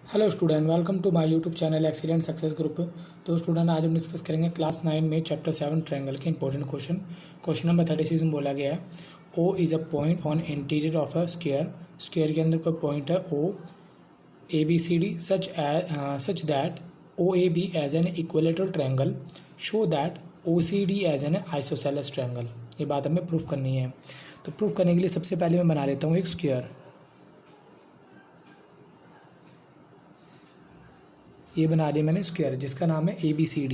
Hello student, welcome to my YouTube channel excellent success group. तो student, आज हम discuss करेंगे क्लास 9 में चैप्टर 7 ट्रायंगल के इंपॉर्टेंट क्वेश्चन नंबर 36 में बोला गया है O is a point on interior of a square के अंदर कोई पॉइंट है O A B C D such that O A B is an equilateral triangle show that O C D is an isosceles triangle. ये बात हमें proof करनी है। तो प्रूफ करने के लिए सबसे पहले मैं बना लेता हूँ एक स्क्वायर। ये बना दिया मैंने स्क्वायर जिसका नाम है ए बी सी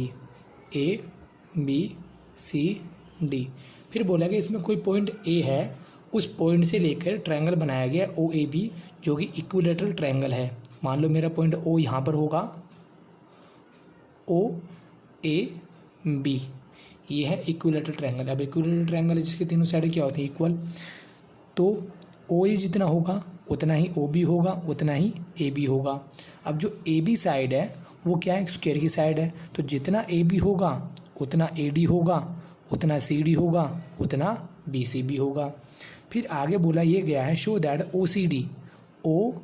डी। फिर बोला गया इसमें कोई पॉइंट ए है, उस पॉइंट से लेकर ट्रायंगल बनाया गया ओ ए बी जो कि इक्विलेटरल ट्रायंगल है। मान लो मेरा पॉइंट ओ यहाँ पर होगा, ओ ए बी, ये है इक्विलेटरल ट्रायंगल। अब इक्विलेटरल ट्रायंगल है जिसके तीनों साइड क्या होती है इक्वल, तो ओ ए जितना होगा उतना ही ओ बी होगा, उतना ही ए बी होगा। अब जो ए बी साइड है वो क्या है, स्क्वायर की साइड है, तो जितना ए बी होगा उतना ए डी होगा, उतना सी डी होगा, उतना बी सी बी होगा। फिर आगे बोला ये गया है show that O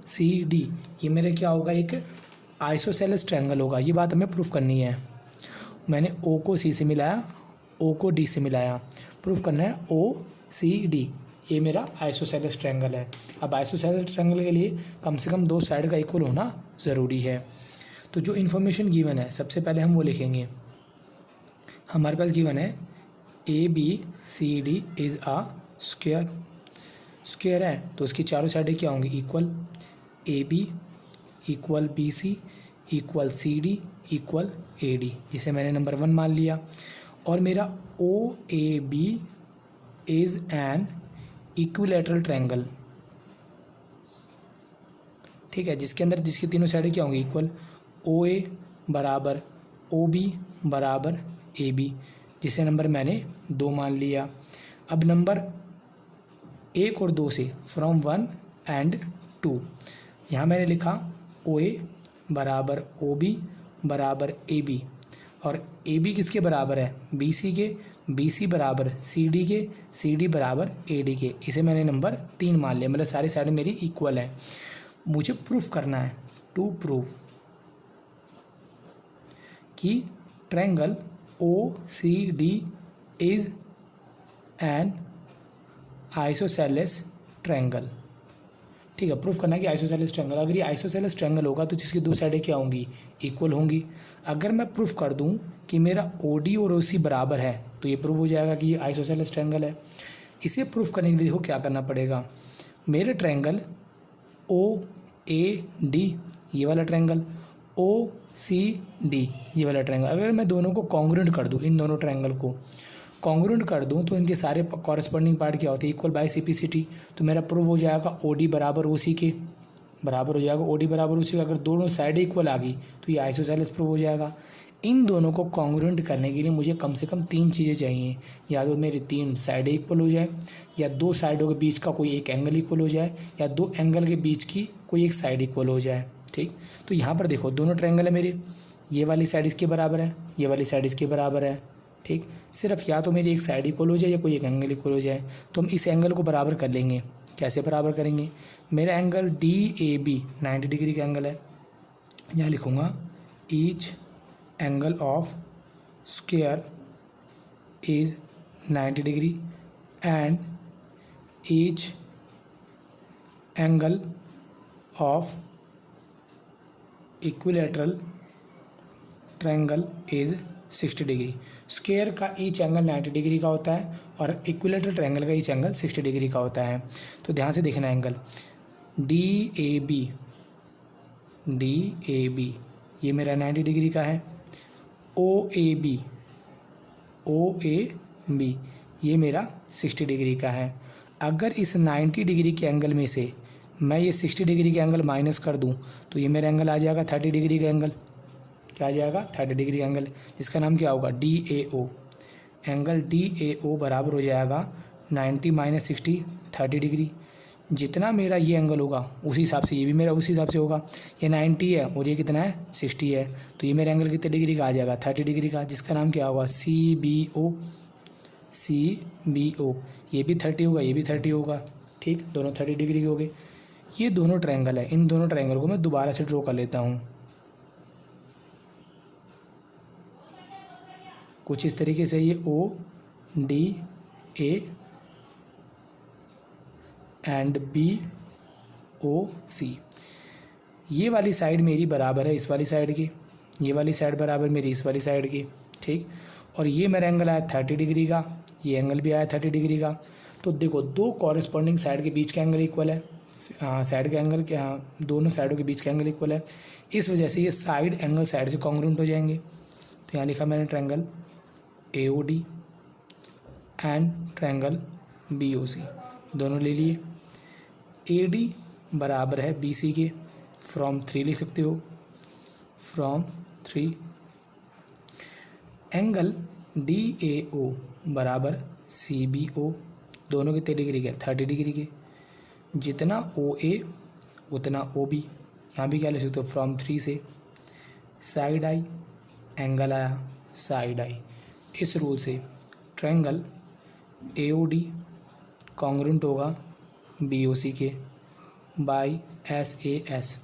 C D ये मेरे क्या होगा, एक आइसोसेलेस ट्रायंगल होगा। ये बात हमें प्रूफ करनी है। मैंने ओ को सी से मिलाया, ओ को डी से मिलाया, प्रूफ करना है ओ सी डी ये मेरा आइसोसेलेस ट्रायंगल है। अब आइसोसेलेस ट्रायंगल के लिए कम से कम दो साइड का इक्वल होना ज़रूरी है। तो जो इन्फॉर्मेशन गिवन है सबसे पहले हम वो लिखेंगे। हमारे पास गिवन है A B C D is a square है, तो उसकी चारों साइडें क्या होंगी equal, A B equal B C equal C D equal A D, जिसे मैंने नंबर 1 मान लिया। और मेरा O A B is an equilateral triangle, ठीक है, जिसके अंदर जिसकी तीनों साइडें क्या होंगी इक्वल, ओ ए बराबर ओ बी बराबर ए बी, जिसे नंबर मैंने 2 मान लिया। अब नंबर 1 और 2 से फ्रॉम 1 एंड 2 यहाँ मैंने लिखा ओ ए बराबर ओ बी बराबर ए बी, और ए बी किसके बराबर है बी सी के, बी सी बराबर सी डी के, सी डी बराबर ए डी के। इसे मैंने नंबर 3 मान लिया, मतलब सारी साइड मेरी इक्वल है। मुझे प्रूफ करना है, टू प्रूव कि triangle O C D is an isosceles triangle. ठीक है, प्रूफ करना है कि आइसोसेलेस ट्रायंगल। अगर ये आइसोसेलेस ट्रायंगल होगा तो जिसकी दो साइडें क्या होंगी इक्वल होंगी। अगर मैं प्रूफ कर दूं कि मेरा ओ डी और ओ सी बराबर है तो ये प्रूफ हो जाएगा कि ये आइसोसेलेस ट्रायंगल है। इसे प्रूफ करने के लिए देखो क्या करना पड़ेगा। मेरे ट्रायंगल ओ ए डी ये वाला ट्रायंगल, ओ सी डी ये वाला ट्रायंगल, अगर मैं दोनों को कॉन्ग्रुएंट कर दूं, इन दोनों ट्रायंगल को कॉन्ग्रुएंट कर दूं तो इनके सारे कॉरस्पॉन्डिंग पार्ट क्या होते हैं इक्वल बाय सिम्प्लिसिटी। तो मेरा प्रूफ हो जाएगा ओ डी बराबर ओ सी के बराबर हो जाएगा, ओ डी बराबर ओ सी के। अगर दोनों साइड इक्वल आ गई तो ये आइसोसेलेस प्रूफ हो जाएगा। इन दोनों को कॉन्ग्रुएंट करने के लिए मुझे कम से कम 3 चीज़ें चाहिए, या तो मेरी 3 साइडें इक्वल हो जाए, या 2 साइडों के बीच का कोई एक एंगल इक्वल हो जाए, या 2 एंगल के बीच की कोई एक साइड इक्वल हो जाए। ठीक, तो यहाँ पर देखो दोनों ट्रायंगल है मेरे, ये वाली साइड इसके बराबर है, ये वाली साइड इसके बराबर है। ठीक, सिर्फ या तो मेरी एक साइड इक्वल हो जाए या कोई एक एंगल इक्वल हो जाए। तो हम इस एंगल को बराबर कर लेंगे। कैसे बराबर करेंगे, मेरा angle D A B 90 degree का एंगल है, यहाँ लिखूँगा each angle of square is 90 degree and each angle of equilateral triangle is 60 degree. Square का ईच एंगल 90 डिग्री का होता है और इक्विलेटरल ट्रायंगल का ईच एंगल 60 डिग्री का होता है। तो ध्यान से देखना, एंगल डी ए बी ये मेरा 90 डिग्री का है, ओ ए बी ये मेरा 60 डिग्री का है। अगर इस 90 डिग्री के एंगल में से मैं ये 60 डिग्री का एंगल माइनस कर दूं तो ये मेरा एंगल आ जाएगा 30 डिग्री का एंगल। क्या आ जाएगा 30 डिग्री एंगल, जिसका नाम क्या होगा D A O. Angle D A O बराबर हो जाएगा 90 माइनस 60 30 डिग्री। जितना मेरा ये एंगल होगा उसी हिसाब से ये भी मेरा उसी हिसाब से होगा। ये 90 है और ये कितना है 60 है, तो ये मेरा एंगल कितने डिग्री का आ जाएगा 30 डिग्री का, जिसका नाम क्या होगा सी बी ओ। ये भी 30 होगा, ये भी 30 होगा। ठीक, दोनों 30 डिग्री के हो गए। ये दोनों ट्रायंगल है, इन दोनों ट्रायंगल को मैं दोबारा से ड्रॉ कर लेता हूँ। कुछ इस तरीके से, ये O D A and B O C. ये वाली साइड मेरी बराबर है इस वाली साइड की, ये वाली साइड बराबर मेरी इस वाली साइड की, ठीक। और ये मेरा एंगल आया 30 डिग्री का, ये एंगल भी आया 30 डिग्री का। तो देखो दो कॉरेस्पॉन्डिंग साइड के बीच का एंगल इक्वल है, साइड का एंगल दोनों साइडों के बीच का एंगल इक्वल है। इस वजह से ये साइड एंगल साइड से कॉन्ग्रुएंट हो जाएंगे। तो यहाँ लिखा मैंने triangle AOD and triangle BOC दोनों ले लिए। AD बराबर है BC के, फ्रॉम 3 लिख सकते हो, फ्रॉम 3। एंगल DAO बराबर CBO, दोनों के 3 डिग्री के, 30 डिग्री के। जितना OA उतना OB, यहाँ भी क्या लिख सकते हो, फ्रॉम 3 से। साइड आई, एंगल आया साइड आई। इस रूल से ट्रायंगल AOD कॉन्ग्रुएंट होगा BOC के बाई SAS,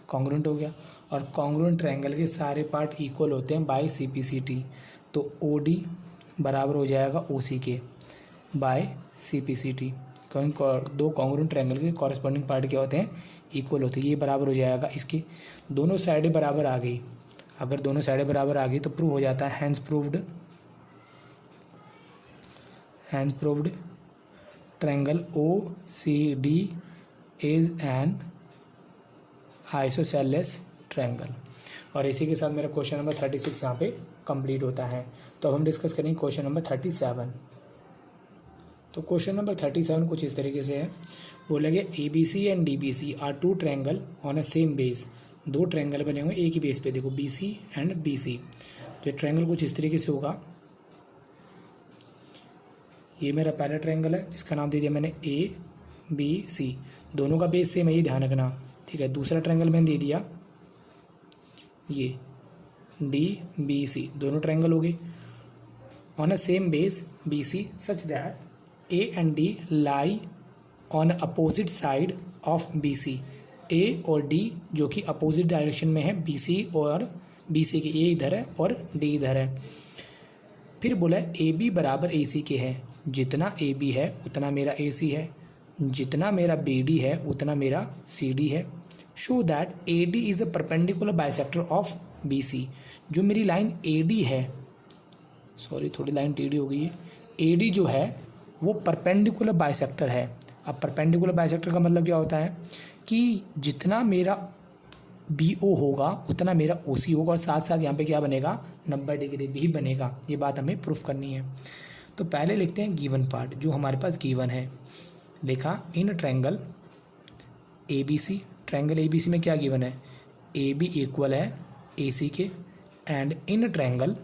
कॉन्ग्रुएंट हो गया। और कॉन्ग्रुएंट ट्रायंगल के सारे पार्ट इक्वल होते हैं बाय CPCT। तो OD बराबर हो जाएगा OC के बाय CPCT, क्योंकि दो कॉन्ग्रुएंट ट्रायंगल के कॉरेस्पॉन्डिंग पार्ट क्या होते हैं, इक्वल होते हैं। ये बराबर हो जाएगा इसके, दोनों साइडें बराबर आ गई। अगर दोनों साइडें बराबर आ गई तो प्रूव हो जाता है, hence proved triangle OCD is an isosceles triangle. और इसी के साथ मेरा क्वेश्चन नंबर 36 यहाँ पे कंप्लीट होता है। तो अब हम डिस्कस करेंगे क्वेश्चन नंबर 37। तो क्वेश्चन नंबर 37 कुछ इस तरीके से है, बोला गया ABC and DBC are 2 triangle on a same base. दो ट्रायंगल बने हुए एक ही बेस पे, देखो BC एंड BC। तो ये ट्रायंगल कुछ इस तरीके से होगा। ये मेरा पहला ट्रायंगल है जिसका नाम दे दिया मैंने ABC, दोनों का बेस सेम है, ये ध्यान रखना, ठीक है। दूसरा ट्रायंगल मैंने दे दिया ये DBC, दोनों ट्रायंगल हो गए on a same base BC such that A and D lie on opposite side of BC। A और D जो कि अपोजिट डायरेक्शन में है BC और BC के, A इधर है और D इधर है। फिर बोला AB बराबर AC के है, जितना AB है उतना मेरा AC है, जितना मेरा BD है उतना मेरा CD है। Show that AD is a perpendicular bisector of BC। जो मेरी लाइन AD है, सॉरी थोड़ी लाइन टेढ़ी हो गई है, AD जो है वो परपेंडिकुलर बाइसेक्टर है। अब परपेंडिकुलर बाइसेक्टर का मतलब क्या होता है कि जितना मेरा BO होगा उतना मेरा OC होगा, और साथ साथ यहाँ पे क्या बनेगा, 90 डिग्री भी बनेगा। ये बात हमें प्रूफ करनी है। तो पहले लिखते हैं गिवन पार्ट, जो हमारे पास गिवन है। लिखा in triangle ABC, triangle ABC में क्या गिवन है, AB इक्वल है AC के, एंड इन ट्रायंगल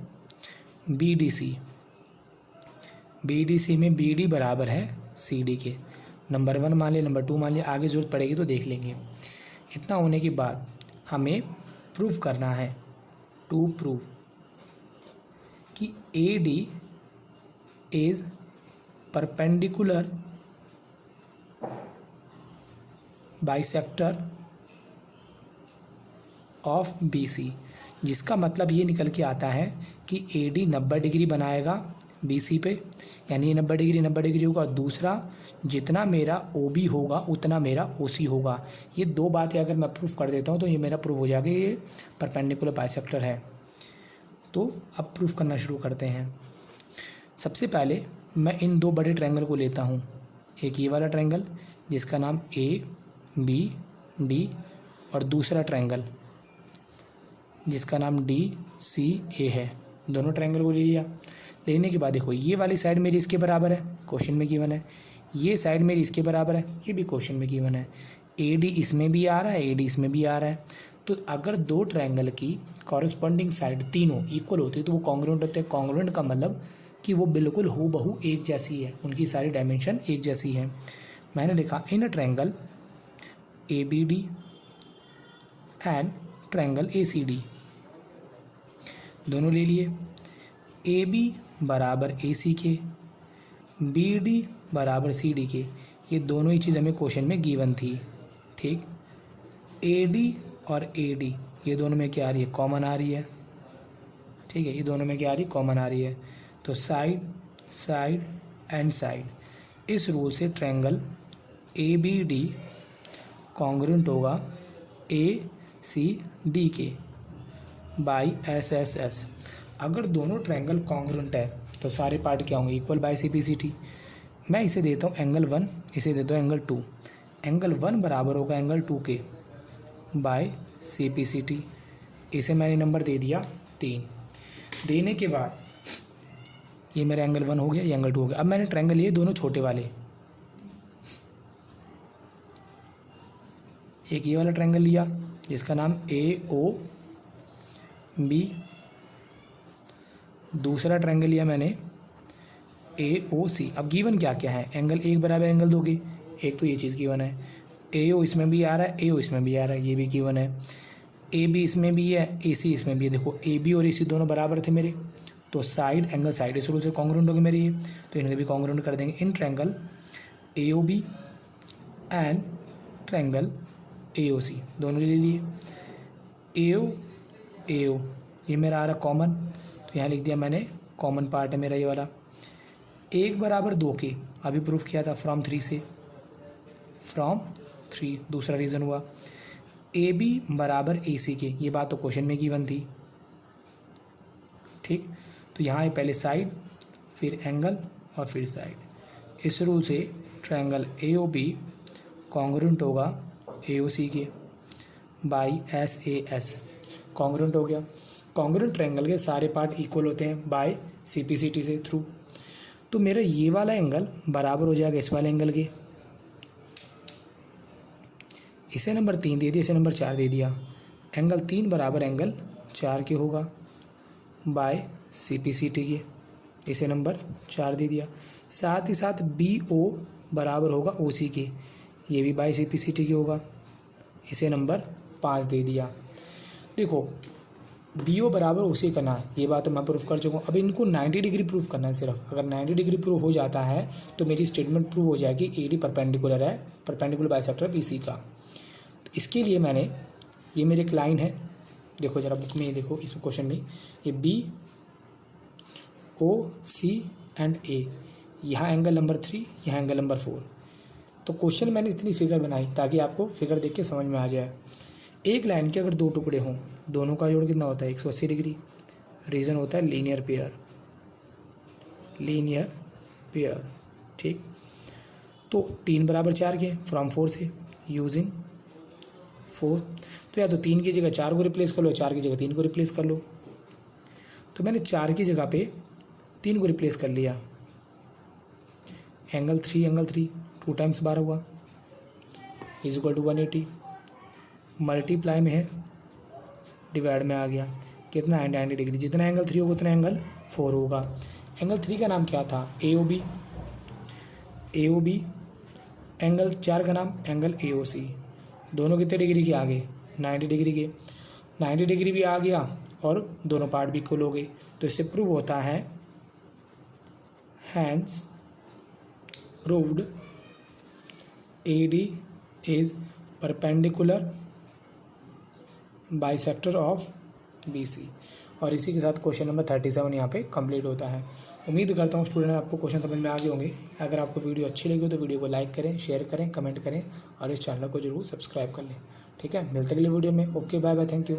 BDC में BD बराबर है CD के। नंबर 1 मान लिया, नंबर 2 मान लिया, आगे जरूरत पड़ेगी तो देख लेंगे। इतना होने के बाद हमें प्रूफ करना है, टू प्रूव कि AD is perpendicular bisector of BC, जिसका मतलब ये निकल के आता है कि AD 90 डिग्री बनाएगा BC पे, यानी 90 डिग्री होगा। और दूसरा, जितना मेरा OB होगा उतना मेरा OC होगा। ये दो बातें अगर मैं प्रूफ कर देता हूँ तो ये मेरा प्रूफ हो जाएगा, ये परपेंडिकुलर बाइसेक्टर है। तो अब प्रूफ करना शुरू करते हैं। सबसे पहले मैं इन दो बड़े ट्रायंगल को लेता हूँ, एक ये वाला ट्रायंगल जिसका नाम ABD, और दूसरा ट्रायंगल जिसका नाम DCA है। दोनों ट्रायंगल को ले लिया। लेने के बाद देखो ये वाली साइड मेरी इसके बराबर है, क्वेश्चन में गिवन है, ये साइड मेरी इसके बराबर है, ये भी क्वेश्चन में गिवन है। AD इसमें भी आ रहा है, AD इसमें भी आ रहा है। तो अगर दो ट्रायंगल की कॉरेस्पॉन्डिंग साइड तीनों इक्वल होती है तो वो कॉन्ग्रुएंट होते हैं। कॉन्ग्रुएंट का मतलब कि वो बिल्कुल हूबहू एक जैसी है, उनकी सारी डायमेंशन एक जैसी है। मैंने लिखा in triangle ABD and triangle ACD, दोनों ले लिए। AB बराबर AC के, BD बराबर CD के, ये दोनों ही चीज़ हमें क्वेश्चन में गिवन थी, ठीक। AD और AD ये दोनों में क्या आ रही है, कॉमन आ रही है, ठीक है, ये दोनों में क्या आ रही है, कॉमन आ रही है। तो साइड साइड एंड साइड, इस रूल से ट्रायंगल ABD कॉन्ग्रुएंट होगा ACD के बाई SSS। अगर दोनों ट्रायंगल कॉन्ग्रुएंट है तो सारे पार्ट क्या होंगे, इक्वल बाय CPCT। मैं इसे देता हूँ एंगल 1, इसे देता हूँ एंगल 2। एंगल 1 बराबर होगा एंगल 2 के बाय CPCT। इसे मैंने नंबर दे दिया 3। देने के बाद ये मेरा एंगल 1 हो गया, ये एंगल 2 हो गया। अब मैंने ट्रायंगल लिए दोनों छोटे वाले, एक ये वाला ट्रायंगल लिया जिसका नाम AOB, दूसरा ट्रायंगल लिया मैंने AOC। अब गिवन क्या क्या है, एंगल 1 बराबर एंगल 2 के, एक तो ये चीज़ गिवन है, AO इसमें भी आ रहा है, AO इसमें भी आ रहा है, ये भी गिवन है, AB इसमें भी है, AC इसमें भी है। देखो AB और AC दोनों बराबर थे मेरे, तो साइड एंगल साइड इस रूल से कॉन्ग्रुएंट होगी मेरी ये, तो इन्हें भी कॉन्ग्रुएंट कर देंगे। In triangle AOB and triangle AOC दोनों ले लिए। AO ये मेरा आ रहा कॉमन, तो यहाँ लिख दिया मैंने, कॉमन पार्ट है मेरा ये वाला। 1 बराबर 2 के अभी प्रूफ किया था फ्रॉम 3 से, फ्रॉम 3 दूसरा रीज़न हुआ। AB बराबर AC के, ये बात तो क्वेश्चन में गिवन थी, ठीक। तो यहाँ है पहले साइड, फिर एंगल और फिर साइड। इस रूल से ट्रायंगल AOB कॉन्ग्रुएंट होगा AOC के बाई SAS। कॉन्ग्रुएंट हो गया। कॉन्ग्रुएंट ट्रायंगल के सारे पार्ट इक्वल होते हैं बाय CPCT से थ्रू। तो मेरा ये वाला एंगल बराबर हो जाएगा इस वाले एंगल के, इसे नंबर 3 दे दिया, इसे नंबर 4 दे दिया। एंगल 3 बराबर एंगल 4 के होगा बाय CPCT के, इसे नंबर 4 दे दिया। साथ ही साथ BO बराबर होगा OC के, ये भी बाय CPCT के होगा, इसे नंबर 5 दे दिया। देखो BO बराबर OC करना है, ये बात तो मैं प्रूफ कर चुका हूँ। अब इनको 90 डिग्री प्रूफ करना है सिर्फ। अगर 90 डिग्री प्रूफ हो जाता है तो मेरी स्टेटमेंट प्रूफ हो जाएगी AD परपेंडिकुलर है, परपेंडिकुलर बाइसेक्टर BC का। तो इसके लिए मैंने, ये मेरी एक लाइन है, देखो ज़रा बुक में, ये देखो इस क्वेश्चन में, ये BOC एंड A, यहाँ एंगल नंबर 3, यहाँ एंगल नंबर 4। तो क्वेश्चन मैंने इतनी फिगर बनाई ताकि आपको फिगर देख के समझ में आ जाए। एक लाइन के अगर 2 टुकड़े हों, दोनों का जोड़ कितना होता है, 180 डिग्री। रीज़न होता है लीनियर पेयर, लीनियर पेयर, ठीक। तो 3 बराबर 4 के, फ्रॉम 4 से, यूजिंग 4। तो या तो 3 की जगह 4 को रिप्लेस कर लो, 4 की जगह 3 को रिप्लेस कर लो। तो मैंने 4 की जगह पे 3 को रिप्लेस कर लिया। एंगल 3 2 टाइम्स 12 हुआ, इज इक्वल टू 180। मल्टीप्लाई में है, डिवाइड में आ गया, कितना है 90 डिग्री। जितना एंगल 3 होगा उतना एंगल 4 होगा। एंगल 3 का नाम क्या था, AOB। एंगल 4 का नाम एंगल AOC। दोनों कितने डिग्री के आ गए, 90 डिग्री के। 90 डिग्री भी आ गया और दोनों पार्ट भी इक्वल हो गए। तो इससे प्रूव होता है, hence proved AD is perpendicular bisector of BC। और इसी के साथ क्वेश्चन नंबर 37 यहाँ पे कंप्लीट होता है। उम्मीद करता हूँ स्टूडेंट आपको क्वेश्चन समझ में आ गए होंगे। अगर आपको वीडियो अच्छी लगी हो तो वीडियो को लाइक करें, शेयर करें, कमेंट करें और इस चैनल को जरूर सब्सक्राइब कर लें। ठीक है, मिलते अगले वीडियो में। Okay, bye bye, thank you.